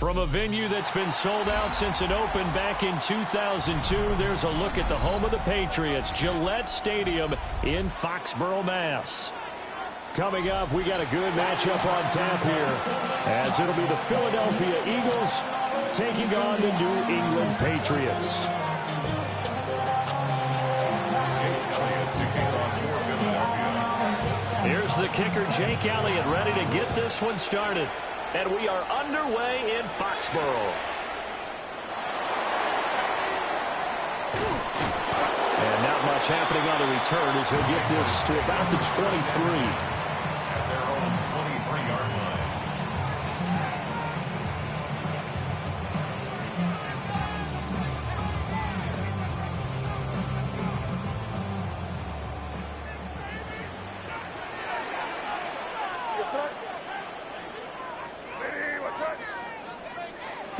From a venue that's been sold out since it opened back in 2002, there's a look at the home of the Patriots, Gillette Stadium in Foxborough, Mass. Coming up, we got a good matchup on tap here, as it'll be the Philadelphia Eagles taking on the New England Patriots. Here's the kicker, Jake Elliott, ready to get this one started. And we are underway in Foxborough. And not much happening on the return as he'll get this to about the 23. At their own 23-yard line.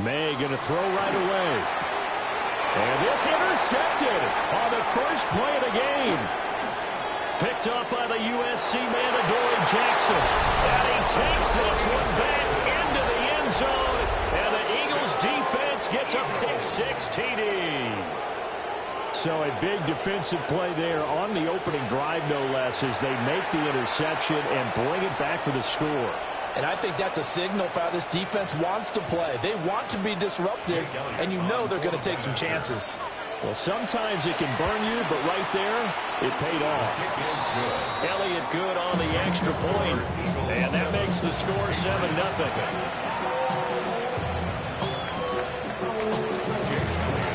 May going to throw right away. And this intercepted on the first play of the game. Picked up by the USC man, Adoree Jackson. And he takes this one back into the end zone. And the Eagles defense gets a pick-6 TD. So a big defensive play there on the opening drive, no less, as they make the interception and bring it back for the score. And I think that's a signal for how this defense wants to play. They want to be disruptive, and you know they're going to take some chances. Well, sometimes it can burn you, but right there, it paid off. Elliott good on the extra point, and that makes the score 7-0.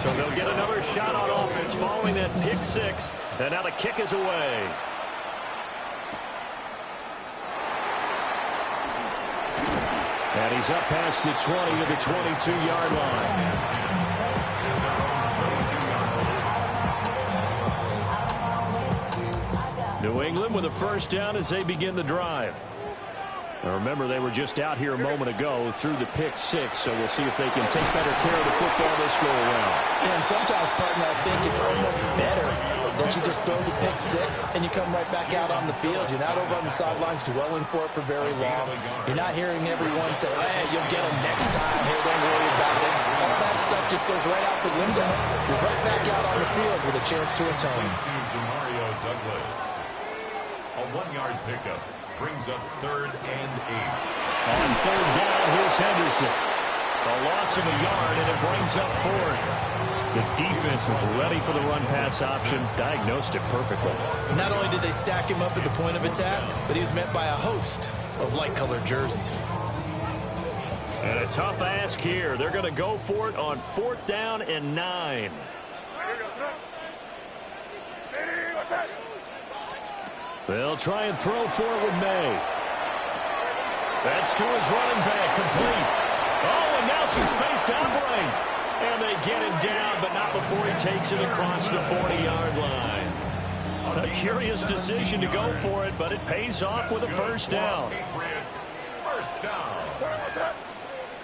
So they'll get another shot on offense following that pick-6, and now the kick is away. And he's up past the 20 to the 22-yard line. New England with a first down as they begin the drive. Now remember, they were just out here a moment ago through the pick-6, so we'll see if they can take better care of the football this go around. Yeah, and sometimes, partner, I think it's almost better that you just throw the pick-6 and you come right back out on the field. You're not over on the sidelines dwelling for it for very long. You're not hearing everyone say, hey, you'll get them next time. Hey, don't worry about it. All that stuff just goes right out the window. You're right back out on the field with a chance to atone. Mario Douglas. A 1-yard pickup brings up 3rd and 8. On 3rd down, here's Henderson. A loss of a yard, and it brings up 4th. The defense was ready for the run-pass option, diagnosed it perfectly. Not only did they stack him up at the point of attack, but he was met by a host of light-colored jerseys. And a tough ask here. They're going to go for it on 4th down and 9. They'll try and throw for it with May. That's to his running back, complete. Oh, and now some space down brain. And they get him down, but not before he takes it across the 40-yard line. A curious decision to go for it, but it pays off with a first down. First down.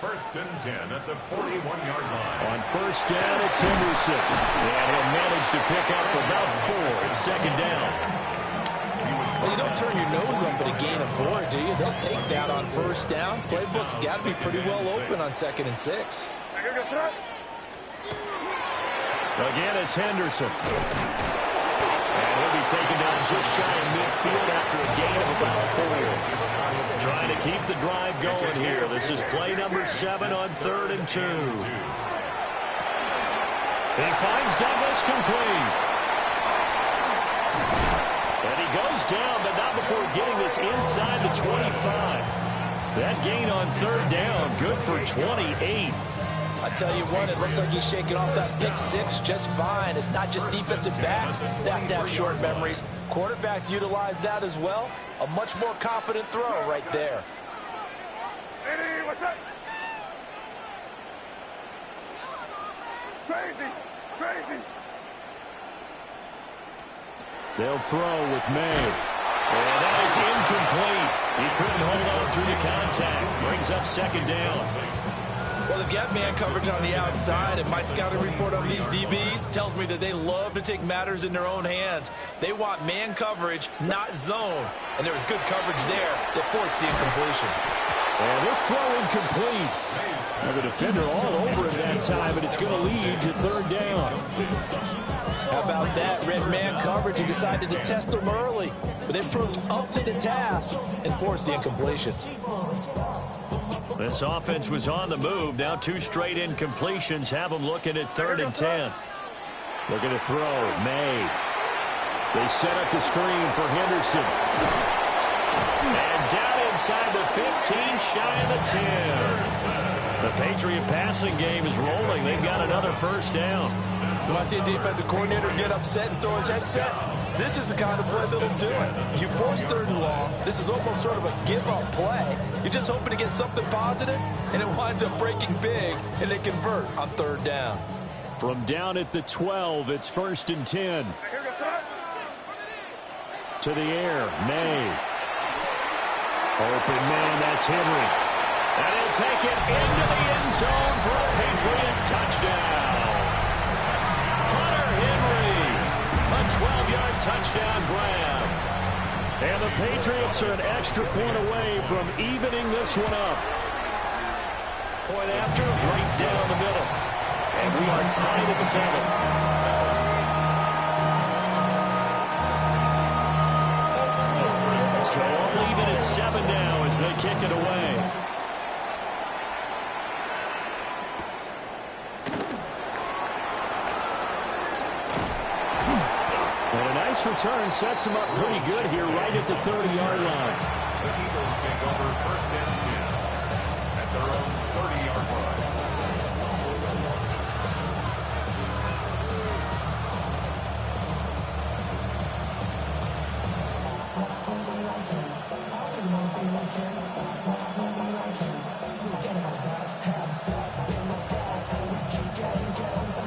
1st and 10 at the 41-yard line. On first down, it's Henderson. And he'll manage to pick up about 4. It's 2nd down. Well, you don't turn your nose up at a gain of 4, do you? They'll take that on first down. Playbook's got to be pretty well open on 2nd and 6. Again, it's Henderson. And he'll be taken down just shy of midfield after a gain of about 4. Trying to keep the drive going here. This is play number 7 on 3rd and 2. He finds Douglas complete. And he goes down, but not before getting this inside the 25. That gain on 3rd down, good for 28. I tell you what, it looks like he's shaking off that pick-6 just fine. It's not just defensive backs that have to have short memories. Quarterbacks utilize that as well. A much more confident throw right there. What's up? Crazy. They'll throw with May. And that is incomplete. He couldn't hold on through the contact. Brings up 2nd down. Well, they've got man coverage on the outside, and my scouting report on these DBs tells me that they love to take matters in their own hands. They want man coverage, not zone. And there was good coverage there that forced the incompletion. And this throw incomplete. The defender all over him that time, but it's going to lead to third down. How about that? Red man coverage and decided to test him early. But they proved up to the task and forced the incompletion. This offense was on the move. Now 2 straight incompletions have them looking at 3rd and 10. Looking to throw. May. They set up the screen for Henderson. And down inside the 15, shy of the 10. The Patriot passing game is rolling. They've got another first down. When I see a defensive coordinator get upset and throw his headset, this is the kind of play that'll do it. You force 3rd and long. This is almost sort of a give-up play. You're just hoping to get something positive, and it winds up breaking big, and they convert on 3rd down. From down at the 12, it's 1st and 10. To the air, May. Open man, that's Henry. And he'll take it into the end zone for a Patriot touchdown. Hunter Henry, a 12-yard touchdown grab. And the Patriots are an extra point away from evening this one up. Point after, right down the middle. And we are tied at 7. So I'll leave it at 7 now as they kick it away. And a nice return sets him up pretty good here right at the 30-yard line. The Eagles take over 1st and 10 at their own 30-yard line.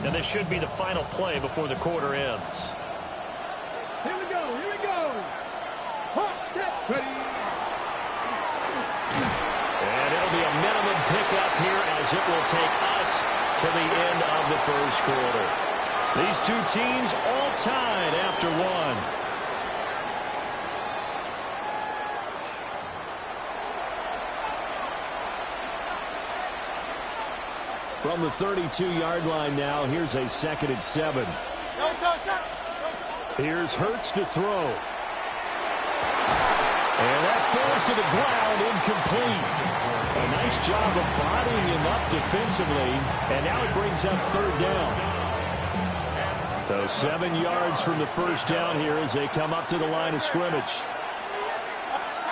And this should be the final play before the quarter ends. Here we go. Hot, get ready. And it'll be a minimum pickup here as it will take us to the end of the first quarter. These 2 teams all tied after 1. From the 32-yard line now, here's a 2nd and 7. Here's Hurts to throw. And that falls to the ground, incomplete. A nice job of bodying him up defensively, and now it brings up 3rd down. So 7 yards from the first down here as they come up to the line of scrimmage.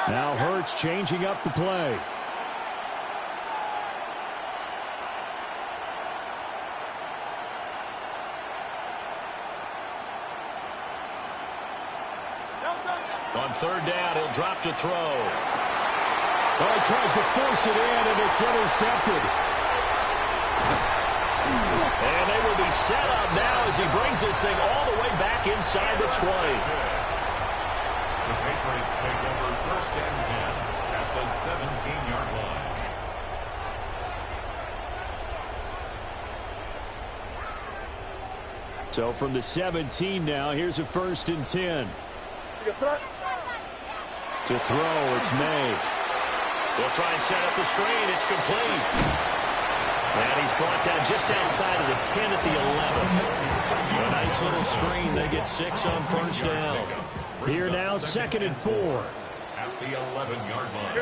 Now Hurts changing up the play. On 3rd down, he'll drop to throw. Oh, he tries to force it in, and it's intercepted. And they will be set up now as he brings this thing all the way back inside the 20. The Patriots take over 1st and 10 at the 17-yard line. So from the 17 now, here's a 1st and 10. To throw, it's May. They'll try and set up the screen. It's complete. And he's brought down just outside of the 10 at the 11. A nice little screen. They get 6 on 1st down. Here now, 2nd and 4. At the 11-yard line.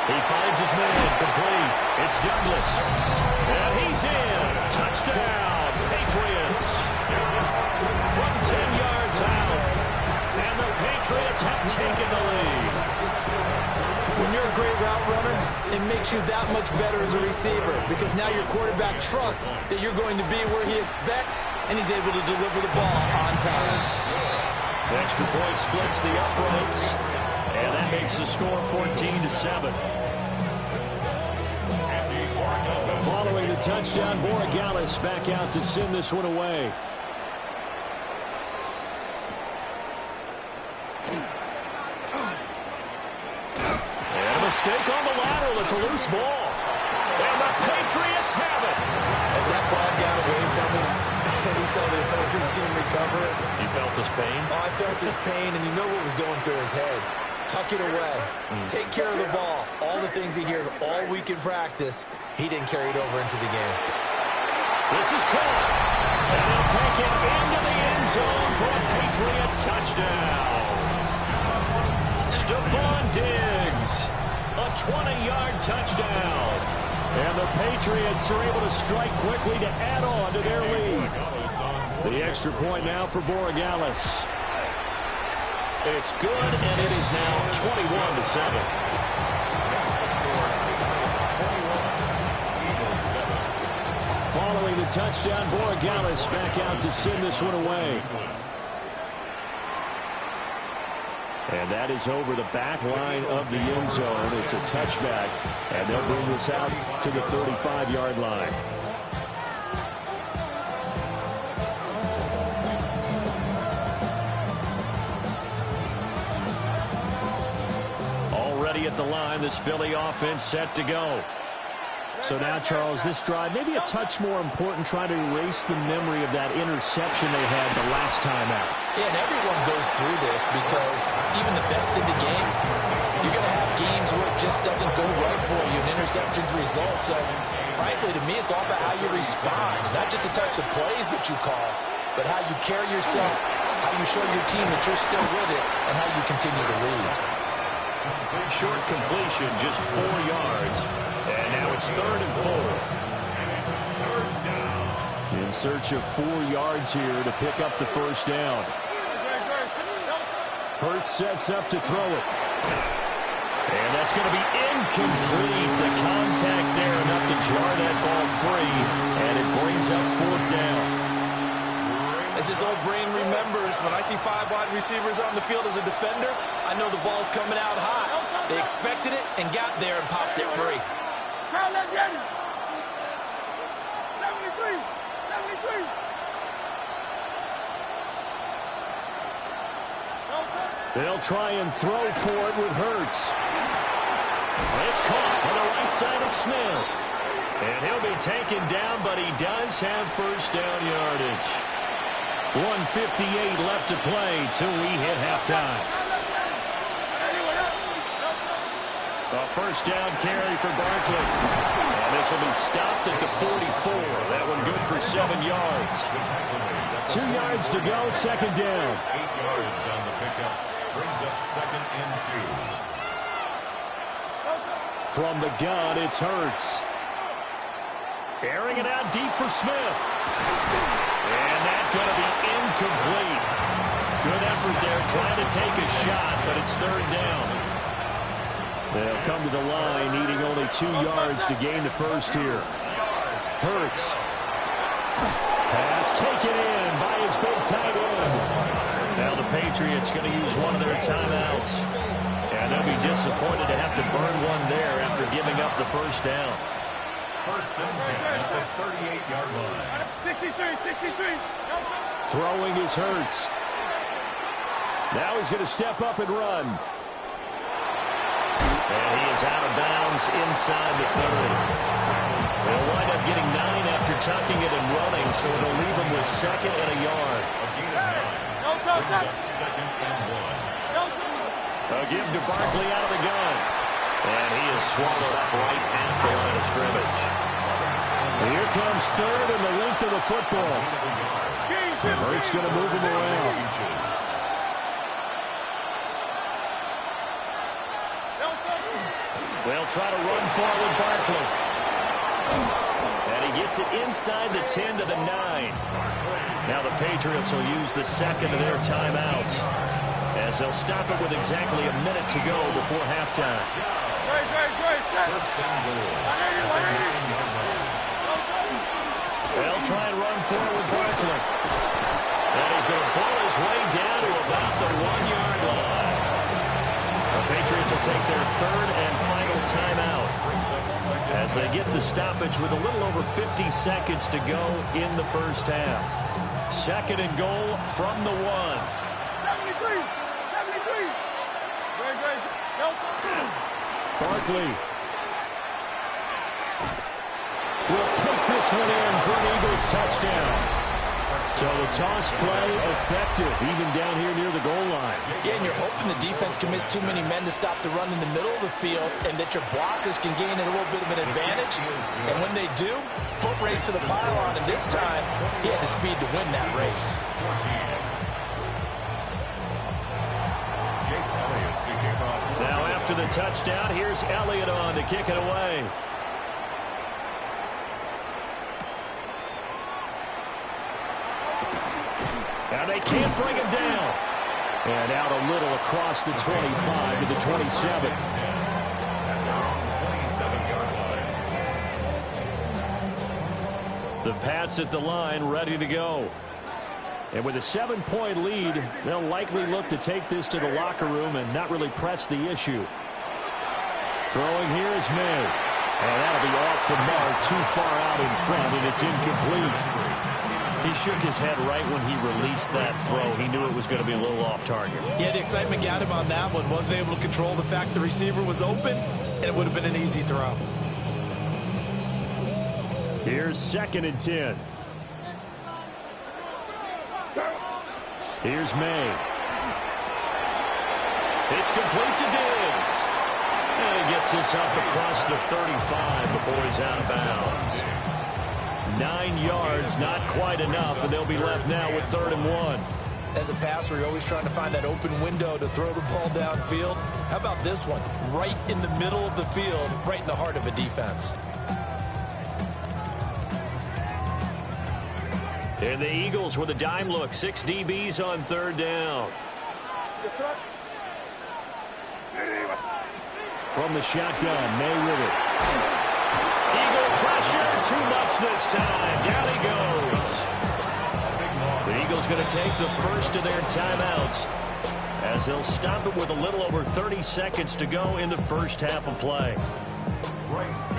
He finds his man, complete. It's Douglas. And he's in. Touchdown, Patriots. From 10 yards out. And the Patriots have taken the lead. When you're a great route runner, it makes you that much better as a receiver because now your quarterback trusts that you're going to be where he expects, and he's able to deliver the ball on time. The extra point splits the uprights, and that makes the score 14-7. Following the touchdown, Borregales back out to send this one away. Mistake on the lateral. It's a loose ball. And the Patriots have it. As that ball got away from him, and he saw the opposing team recover it. You felt his pain? Oh, I felt his pain, and you know what was going through his head. tuck it away, take care of the ball. All the things he hears all week in practice, he didn't carry it over into the game. This is caught. And they'll take it into the end zone for a Patriot touchdown. Stephon Diggs, a 20-yard touchdown. And the Patriots are able to strike quickly to add on to their lead. The extra point now for Borregales. It's good, and it is now 21-7. Following the touchdown, Borregales back out to send this one away. And that is over the back line of the end zone. It's a touchback, and they'll bring this out to the 35-yard line. Already at the line, this Philly offense set to go. So now, Charles, this drive, maybe a touch more important, trying to erase the memory of that interception they had the last time out. Yeah, and everyone goes through this because even the best in the game, you're going to have games where it just doesn't go right for you, and interceptions result. So, frankly, to me, it's all about how you respond, not just the types of plays that you call, but how you carry yourself, how you show your team that you're still with it, and how you continue to lead. Short completion, just 4 yards. And now it's 3rd and 4. In search of 4 yards here to pick up the first down. Hurts sets up to throw it. And that's going to be incomplete. The contact there enough to jar that ball free. And it brings up 4th down. As his old brain remembers, when I see 5 wide receivers on the field as a defender, I know the ball's coming out high. They expected it and got there and popped it free. 73. They'll try and throw for it with Hurts. It's caught on the right side of Smith. And he'll be taken down, but he does have first down yardage. 1:58 left to play till we hit halftime. A first down carry for Barkley. And this will be stopped at the 44. That one good for 7 yards. 2 yards to go, second down. 8 yards on the pickup. Brings up 2nd and 2. From the gun, it's Hurts. Airing it out deep for Smith. And that's going to be incomplete. Good effort there trying to take a shot, but it's 3rd down. They'll come to the line, needing only 2 yards to gain the first here. Hurts. Pass taken in by his big tight end. Now the Patriots going to use one of their timeouts. And they'll be disappointed to have to burn one there after giving up the first down. 1st and 10 at the 38-yard line. 63. Throwing is Hurts. Now he's going to step up and run. And he is out of bounds inside the 30. They'll wind up getting 9 after tucking it and running, so it'll leave him with 2nd and a yard. A gain of 9. Brings up 2nd and 1. A give to Barkley out of the gun. And he is swallowed up right at the line of scrimmage. Here comes 3rd and the length of the football. Hurts going to move him around. They'll try to run forward Barkley. And he gets it inside the 10 to the 9. Now the Patriots will use the 2nd of their timeouts, as they'll stop it with exactly a minute to go before halftime. 1st and goal. They'll try and run forward with Barkley. And he's going to pull his way down to about the 1-yard line. The Patriots will take their 3rd and final timeout as they get the stoppage with a little over 50 seconds to go in the first half. 2nd and goal from the 1. 73. Barkley will take this one in for an Eagles touchdown. So the toss play effective, even down here near the goal line. Yeah, and you're hoping the defense can miss too many men to stop the run in the middle of the field and that your blockers can gain a little bit of an advantage. And when they do, foot race to the pylon, and this time, he had the speed to win that race. Now after the touchdown, here's Elliott on to kick it away. Now they can't bring him down. And out a little across the 25 to the 27. The Pats at the line ready to go. And with a 7-point lead, they'll likely look to take this to the locker room and not really press the issue. Throwing here is May. And that'll be off the mark, too far out in front, and it's incomplete. He shook his head right when he released that throw. He knew it was going to be a little off target. Yeah, the excitement got him on that one. Wasn't able to control the fact the receiver was open, and it would have been an easy throw. Here's 2nd and 10. Here's May. It's complete to Diggs. And he gets this up across the 35 before he's out of bounds. 9 yards, not quite enough, and they'll be left now with 3rd and 1. As a passer, you're always trying to find that open window to throw the ball downfield. How about this one? Right in the middle of the field, right in the heart of a defense. And the Eagles with a dime look. 6 DBs on 3rd down. From the shotgun, May with it. Eagle pressure, too much this time. Down he goes. The Eagles going to take the first of their timeouts as they'll stop it with a little over 30 seconds to go in the first half of play.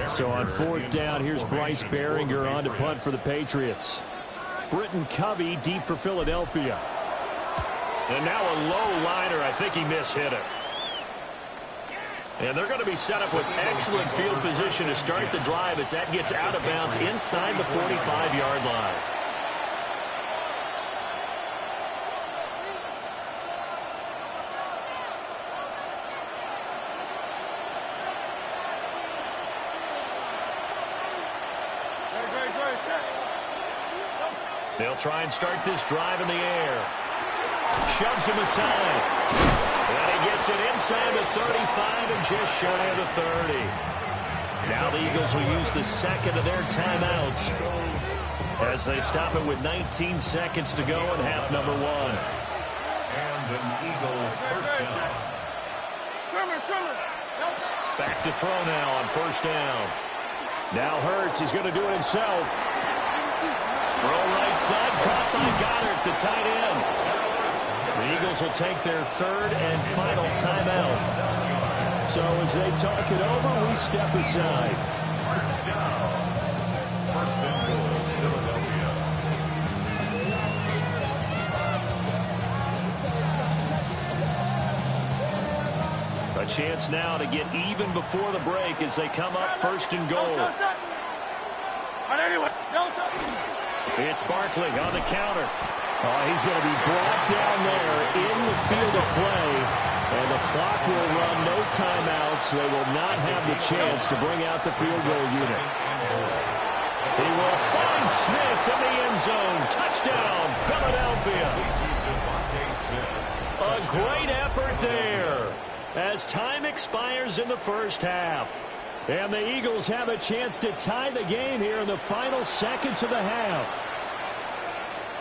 So on 4th down, here's Bryce Behringer on to punt for the Patriots. Britton Covey deep for Philadelphia. And now a low liner. I think he mishit it. And they're going to be set up with excellent field position to start the drive as that gets out of bounds inside the 45-yard line. They'll try and start this drive in the air. Shoves him aside. And he gets it inside the 35 and just shy of the 30. Now the Eagles will use the second of their timeouts as they stop it with 19 seconds to go in half number 1. And an Eagle first down. Back to throw now on 1st down. Now Hurts, he's going to do it himself. Throw right side, caught by Goddard, the tight end. The Eagles will take their 3rd and final timeout. So as they talk it over, we step aside. First down. First and goal, Philadelphia. A chance now to get even before the break as they come up 1st and goal. It's Barkley on the counter. Oh, he's going to be brought down there in the field of play. And the clock will run, no timeouts. They will not have the chance to bring out the field goal unit. He will find Smith in the end zone. Touchdown, Philadelphia. A great effort there as time expires in the first half. And the Eagles have a chance to tie the game here in the final seconds of the half.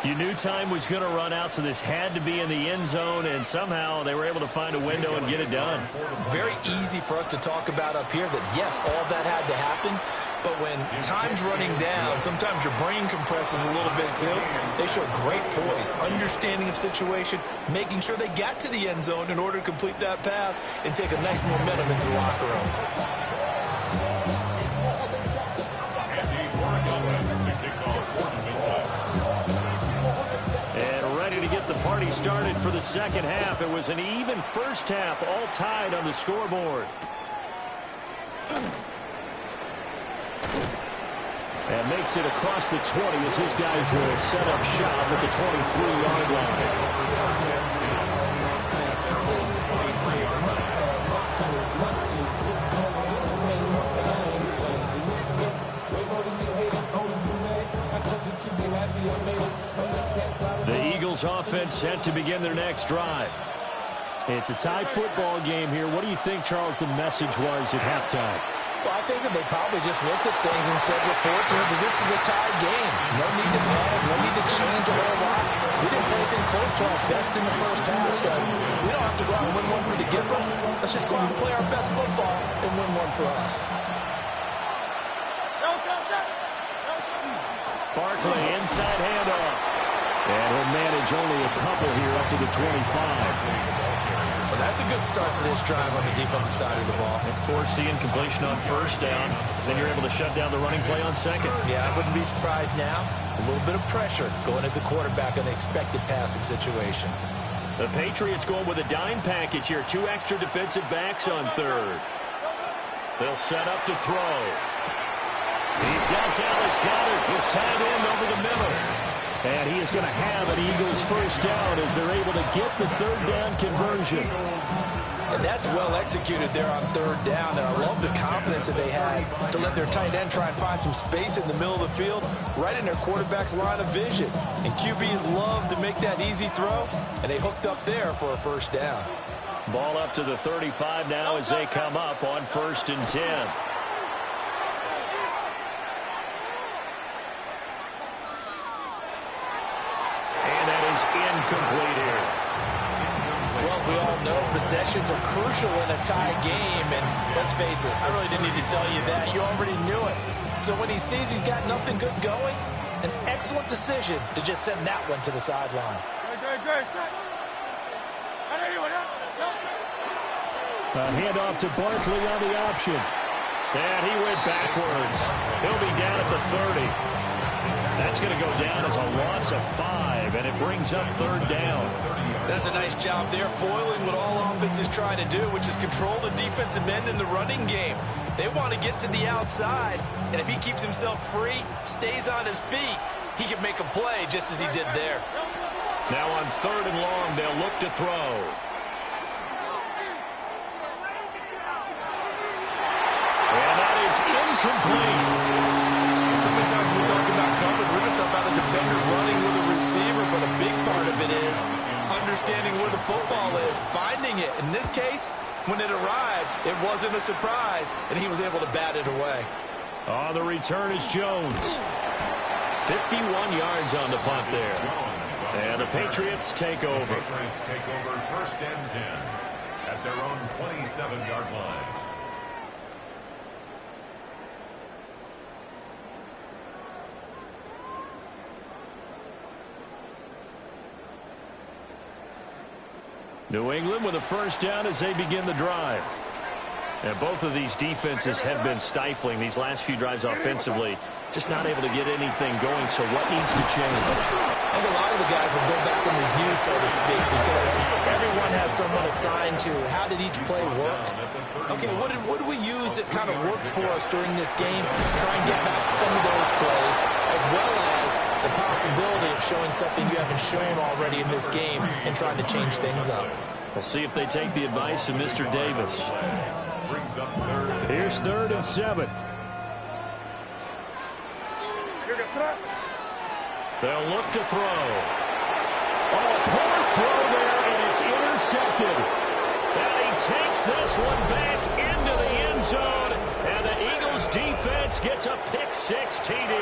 You knew time was going to run out, so this had to be in the end zone, and somehow they were able to find a window and get it done. Very easy for us to talk about up here that, yes, all that had to happen, but when time's running down, sometimes your brain compresses a little bit too. They show great poise, understanding of situation, making sure they got to the end zone in order to complete that pass and take a nice momentum into the locker room. To get the party started for the second half. It was an even first half, all tied on the scoreboard. And makes it across the 20 as his guys will set up shop at the 23-yard line. The Eagles offense set to begin their next drive. It's a tie football game here. What do you think, Charles, the message was at halftime? Well, I think that they probably just looked at things and said, we're fortunate that this is a tie game. No need to panic, no need to change a whole lot. We didn't play anything close to our best in the first half, so we don't have to go out and win one for the giver. Let's just go out and play our best football and win one for us. Barkley, inside handoff. And he'll manage only a couple here up to the 25. Well, that's a good start to this drive on the defensive side of the ball. Forcing completion on first down. Then you're able to shut down the running play on second. Yeah, I wouldn't be surprised now. A little bit of pressure going at the quarterback on the expected passing situation. The Patriots going with a dime package here. 2 extra defensive backs on third. They'll set up to throw. He's got Dallas Goedert, his tight end over the middle. And he is going to have an Eagles first down as they're able to get the third down conversion. And that's well executed there on third down. And I love the confidence that they had to let their tight end try and find some space in the middle of the field, right in their quarterback's line of vision. And QBs love to make that easy throw, and they hooked up there for a first down. Ball up to the 35 now as they come up on 1st and 10. Incomplete here. Well, we all know possessions are crucial in a tie game, and let's face it, I really didn't need to tell you that. You already knew it. So when he sees he's got nothing good going, an excellent decision to just send that one to the sideline. A handoff to Barkley on the option. And he went backwards. He'll be down at the 30. That's going to go down as a loss of 5, and it brings up third down. That's a nice job there, foiling what all offenses try to do, which is control the defensive end in the running game. They want to get to the outside, and if he keeps himself free, stays on his feet, he can make a play just as he did there. Now on 3rd and long, they'll look to throw. And that is incomplete. So many times when we talk about coverage, we're just talking about a defender running with a receiver, but a big part of it is understanding where the football is, finding it. In this case, when it arrived, it wasn't a surprise, and he was able to bat it away. On the return is Jones. 51 yards on the punt there. And the Patriots take over. The Patriots take over 1st and 10 at their own 27-yard line. New England with a first down as they begin the drive. And both of these defenses have been stifling these last few drives offensively. Just not able to get anything going, so what needs to change? I think a lot of the guys will go back and review, so to speak, because everyone has someone assigned to how did each play work. Okay, what did we use that kind of worked for us during this game? Try and get back some of those plays, as well as the possibility of showing something you haven't shown already in this game and trying to change things up. We'll see if they take the advice of Mr. Davis. Here's 3rd and 7. They'll look to throw. Oh, a poor throw there, and it's intercepted. And he takes this one back into the end zone, and the Eagles defense gets a pick-6 TD.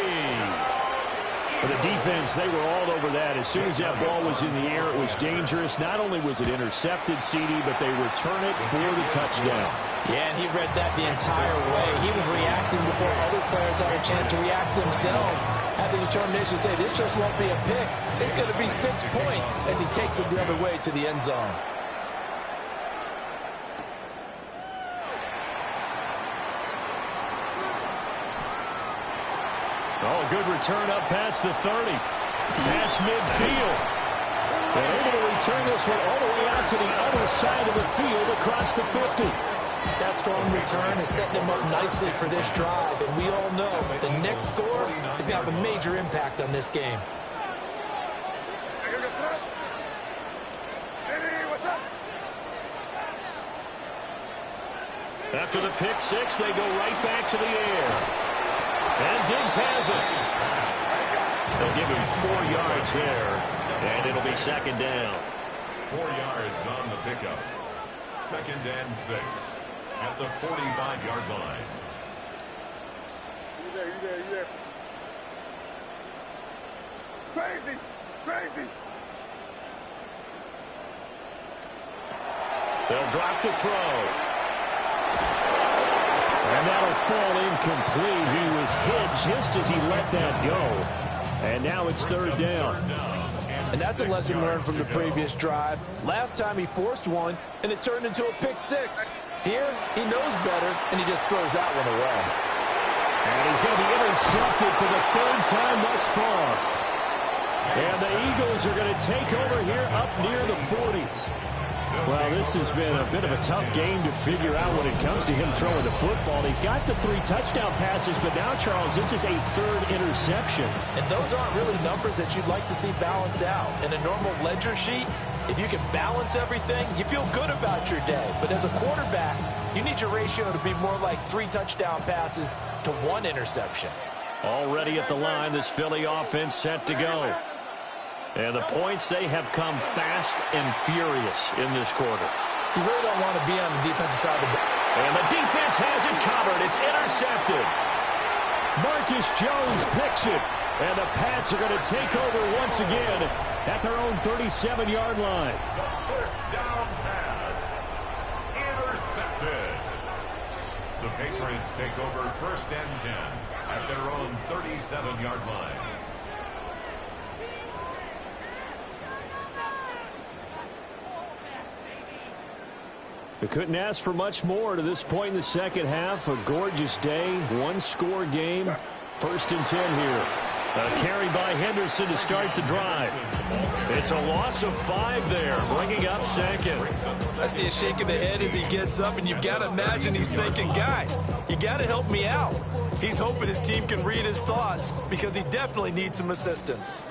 For the defense, they were all over that. As soon as that ball was in the air, it was dangerous. Not only was it intercepted, CD, but they return it for the touchdown. Yeah, and he read that the entire way. He was reacting before other players had a chance to react themselves. Had the determination to say, this just won't be a pick. It's going to be 6 points as he takes it the other way to the end zone. Oh, good return up past the 30. Past midfield. They're able to return this one all the way out to the other side of the field across the 50. That strong return is setting them up nicely for this drive. And we all know the next that score is going to have a major impact on this game. After the pick six, they go right back to the air. And Diggs has it. They'll give him 4 yards there, and it'll be second down. 4 yards on the pickup. Second and 6 at the 45-yard line. You there. Crazy. They'll drop to throw. And that'll fall incomplete. He was hit just as he let that go. And now it's third down. And that's a lesson learned from the previous drive. Last time he forced one, and it turned into a pick six. Here, he knows better, and he just throws that one away. And he's going to be intercepted for the 3rd time thus far. And the Eagles are going to take over here up near the 40. Well, this has been a bit of a tough game to figure out when it comes to him throwing the football. He's got the 3 touchdown passes, but now, Charles, this is a 3rd interception. And those aren't really numbers that you'd like to see balance out. In a normal ledger sheet, if you can balance everything, you feel good about your day. But as a quarterback, you need your ratio to be more like 3 touchdown passes to 1 interception. Already at the line, this Philly offense set to go. And the points, they have come fast and furious in this quarter. You really don't want to be on the defensive side of the ball. And the defense has it covered. It's intercepted. Marcus Jones picks it. And the Pats are going to take over once again at their own 37-yard line. The first down pass. Intercepted. The Patriots take over 1st and 10 at their own 37-yard line. We couldn't ask for much more to this point in the second half. A gorgeous day, 1-score game. 1st and 10 here. A carry by Henderson to start the drive. It's a loss of 5 there, bringing up second. I see a shake of the head as he gets up, and you've got to imagine he's thinking, guys, you got to help me out. He's hoping his team can read his thoughts because he definitely needs some assistance.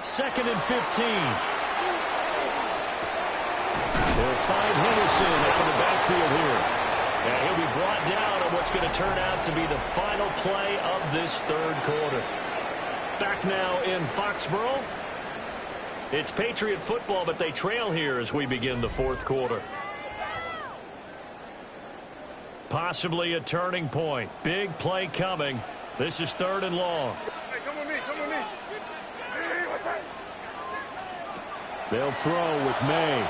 2nd and 15. They'll find Henderson out of the backfield here. And he'll be brought down on what's going to turn out to be the final play of this 3rd quarter. Back now in Foxborough. It's Patriot football, but they trail here as we begin the 4th quarter. Possibly a turning point. Big play coming. This is 3rd and long. Hey, come with me. Hey, what's that? They'll throw with May.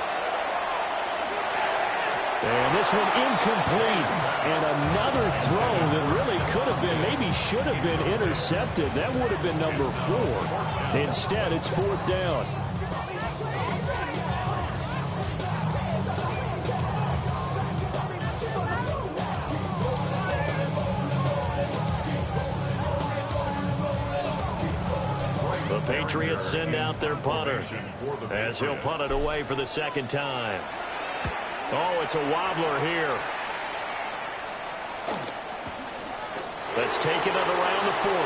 And this one incomplete. And another throw that really could have been, maybe should have been intercepted. That would have been number 4. Instead, it's 4th down. The Patriots send out their punter as he'll punt it away for the 2nd time. Oh, it's a wobbler here. Let's take it at around the 40.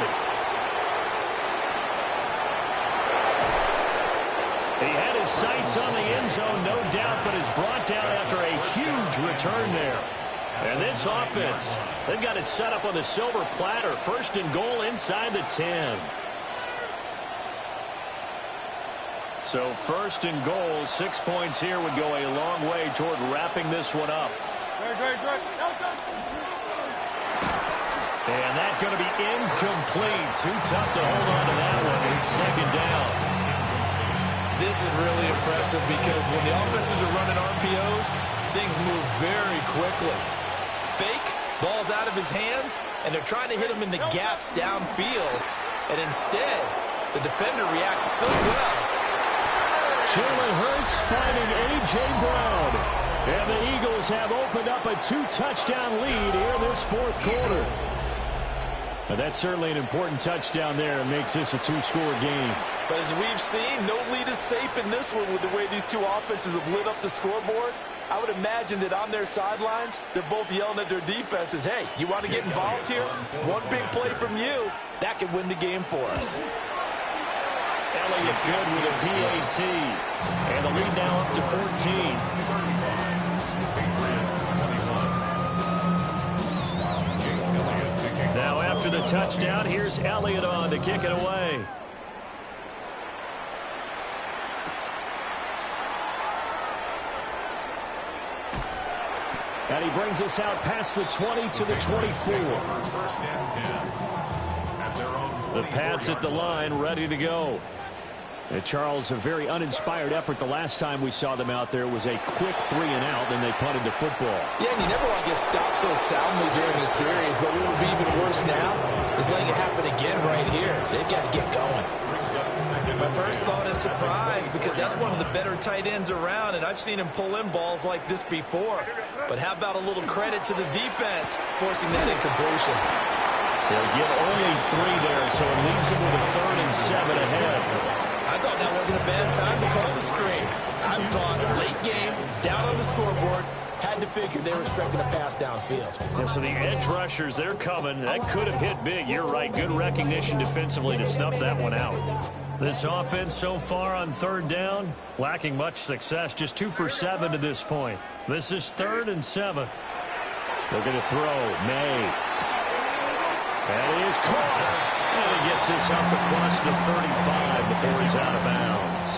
He had his sights on the end zone, no doubt, but is brought down after a huge return there. And this offense, they've got it set up on the silver platter. 1st and goal inside the 10. So 1st and goal, 6 points here would go a long way toward wrapping this one up. Great. And that's going to be incomplete. Too tough to hold on to that one. It's 2nd down. This is really impressive because when the offenses are running RPOs, things move very quickly. Fake, ball's out of his hands, and they're trying to hit him in the gaps downfield. And instead, the defender reacts so well. Jalen Hurts finding A.J. Brown. And the Eagles have opened up a 2-touchdown lead here in this 4th quarter. And that's certainly an important touchdown there. It makes this a 2-score game. But as we've seen, no lead is safe in this one with the way these two offenses have lit up the scoreboard. I would imagine that on their sidelines, they're both yelling at their defenses, hey, you want to get involved here? One big play from you, that could win the game for us. Elliott good with a PAT. And the lead now up to 14. Now after the touchdown, here's Elliott on to kick it away. And he brings us out past the 20 to the 24. The Pats at the line, ready to go. And Charles, a very uninspired effort. The last time we saw them out there was a quick 3 and out, and they punted the football. Yeah, and you never want to get stopped so soundly during the series, but what would be even worse now is letting it happen again right here. They've got to get going. My first thought is surprise, because that's one of the better tight ends around, and I've seen him pull in balls like this before. But how about a little credit to the defense forcing that incompletion? They'll give only 3 there, so it leaves them with a 3rd and 7 ahead. I thought that wasn't a bad time to call the screen. I thought late game, down on the scoreboard, had to figure they were expecting a pass downfield. Yeah, so the edge rushers, they're coming. That could have hit big. You're right. Good recognition defensively to snuff that one out. This offense so far on 3rd down, lacking much success. Just 2 for 7 to this point. This is 3rd and 7. They're going to throw. May. And he is caught. And he gets this up across the 35 before he's out of bounds.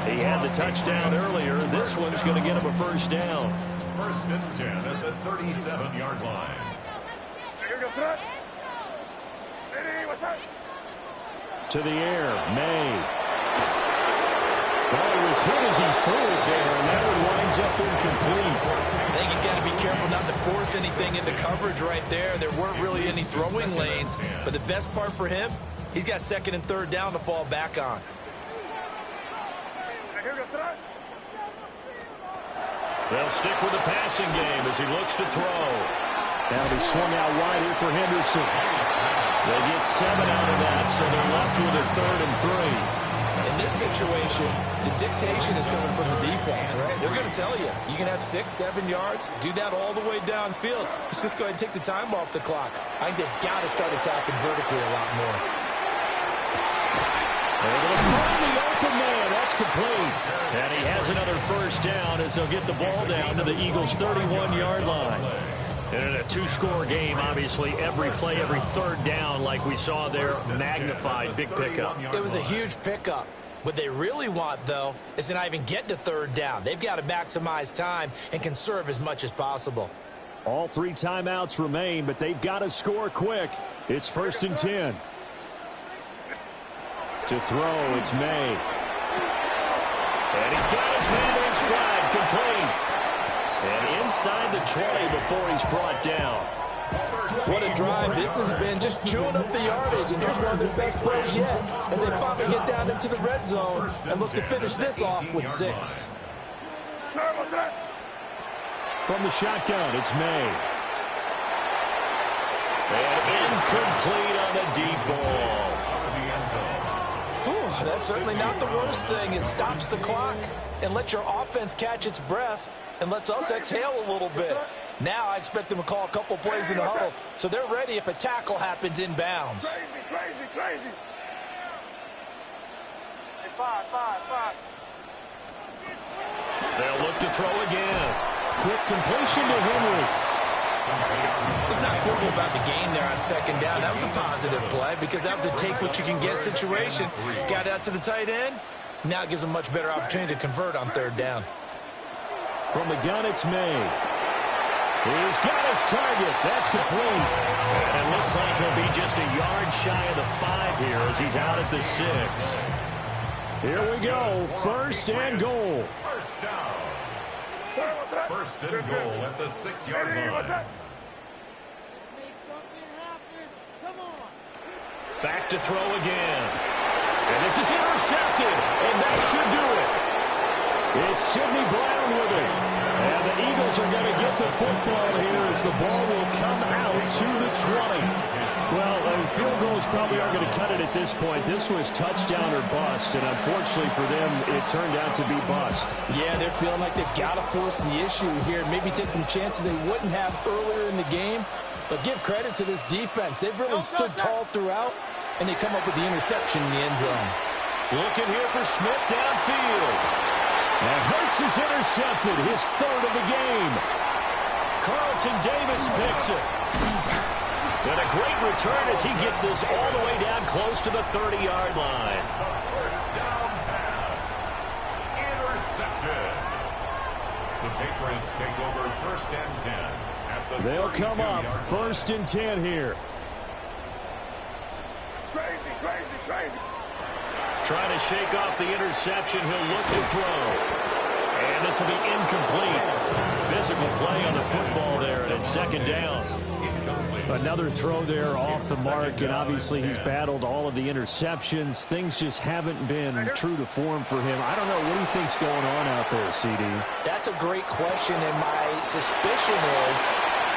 He had the touchdown earlier. This one's going to get him a 1st down. 1st and 10 at the 37-yard line. To the air, May. Well, he was hit as he threw it there, and that one winds up incomplete. I think he's got to be careful not to force anything into coverage right there. There weren't really any throwing lanes, but the best part for him, he's got 2nd and 3rd down to fall back on. They'll stick with the passing game as he looks to throw. Now he swung out wide here for Henderson. They get 7 out of that, so they're left with a 3rd and 3. In this situation, the dictation is coming from the defense, right? They're going to tell you, you can have 6, 7 yards, do that all the way downfield. Let's just go ahead and take the time off the clock. I think they've got to start attacking vertically a lot more. They're going to find the open man. That's complete. And he has another 1st down as they'll get the ball down to the Eagles' 31-yard line. And in a 2-score game, obviously, every play, every 3rd down, like we saw there, magnified, big pickup. It was a huge pickup. What they really want, though, is to not even get to 3rd down. They've got to maximize time and conserve as much as possible. All 3 timeouts remain, but they've got to score quick. It's 1st and 10. To throw, it's May. And he's got his man in stride, complete. And inside the 20 before he's brought down. What a drive this has been, just chewing up the yardage, and here's one of their best plays yet as they finally get down into the red zone and look to finish this off with 6. From the shotgun, it's May. And incomplete on the deep ball. Whew, that's certainly not the worst thing. It stops the clock and lets your offense catch its breath and lets us exhale a little bit. Now I expect them to call a couple plays in the huddle, so they're ready if a tackle happens inbounds. Crazy. Hey, five. They'll look to throw again. Quick completion to Henry. It's not quibble about the game there on 2nd down. That was a positive play because that was a take-what-you-can-get situation. Got out to the tight end. Now it gives them a much better opportunity to convert on 3rd down. From the gun, it's May. He's got his target. That's complete. And it looks like he'll be just a yard shy of the 5 here as he's out at the 6. Here we go. 1st and goal. 1st down. 1st and goal at the 6-yard line. Back to throw again. And this is intercepted. And that should do it. It's Sidney Brown with it. And the Eagles are going to get the football here as the ball will come out to the 20. Well, field goals probably aren't going to cut it at this point. This was touchdown or bust, and unfortunately for them, it turned out to be bust. Yeah, they're feeling like they've got to force the issue here. Maybe take some chances they wouldn't have earlier in the game. But give credit to this defense. They've really stood tall throughout, and they come up with the interception in the end zone. Looking here for Smith downfield. And Hurts is intercepted, his third of the game. Carlton Davis picks it. And a great return as he gets this all the way down close to the 30-yard line. First down pass. Intercepted. The Patriots take over first and 10 at the They'll come up 32-yard first and 10 here. Crazy, crazy, crazy. Trying to shake off the interception. He'll look to throw. And this will be incomplete. Physical play on the football there, and it's second down. Another throw there off the mark, and obviously he's battled all of the interceptions. Things just haven't been true to form for him. I don't know. What do you think's going on out there, CD? That's a great question, and my suspicion is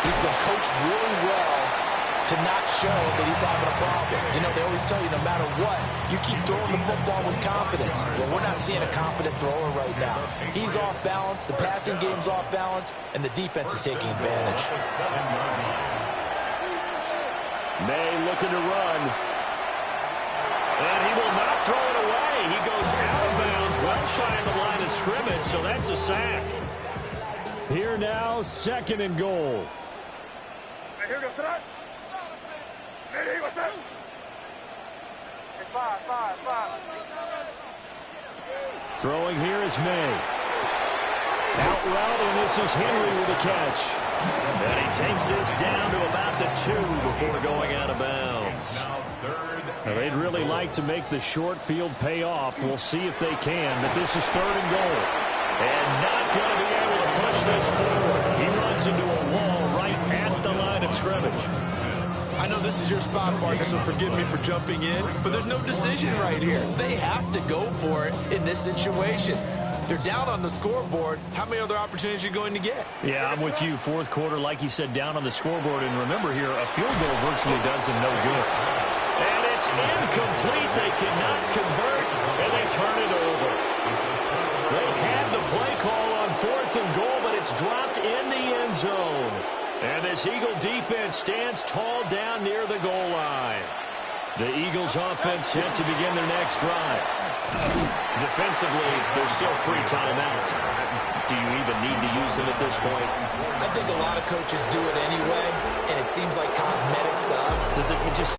he's been coached really well to not show that he's having a problem. You know, they always tell you no matter what, you keep throwing the football with confidence. Well, we're not seeing a confident thrower right now. He's off balance, the passing game's off balance, and the defense is taking advantage. May looking to run. And he will not throw it away. He goes out of bounds, well shy of the line of scrimmage, so that's a sack. Here now, second and goal. Here goes that. Ready, what's up? Five. Throwing here is May. Out route, and this is Henry with a catch. And he takes this down to about the 2 before going out of bounds. Now, they'd really like to make the short field pay off. We'll see if they can, but this is third and goal. And not going to be able to push this forward. He runs into a wall right at the line of scrimmage. I know this is your spot, partner, so forgive me for jumping in, but there's no decision right here. They have to go for it in this situation. They're down on the scoreboard. How many other opportunities are you going to get? Yeah, I'm with you. Fourth quarter, like you said, down on the scoreboard. And remember here, a field goal virtually does them no good. And it's incomplete. They cannot convert, and they turn it over. They had the play call on fourth and goal, but it's dropped in the end zone. And this Eagle defense stands tall down near the goal line. The Eagles offense set to begin their next drive. Defensively, there's still 3 timeouts. Do you even need to use them at this point? I think a lot of coaches do it anyway, and it seems like cosmetics to us. Does it just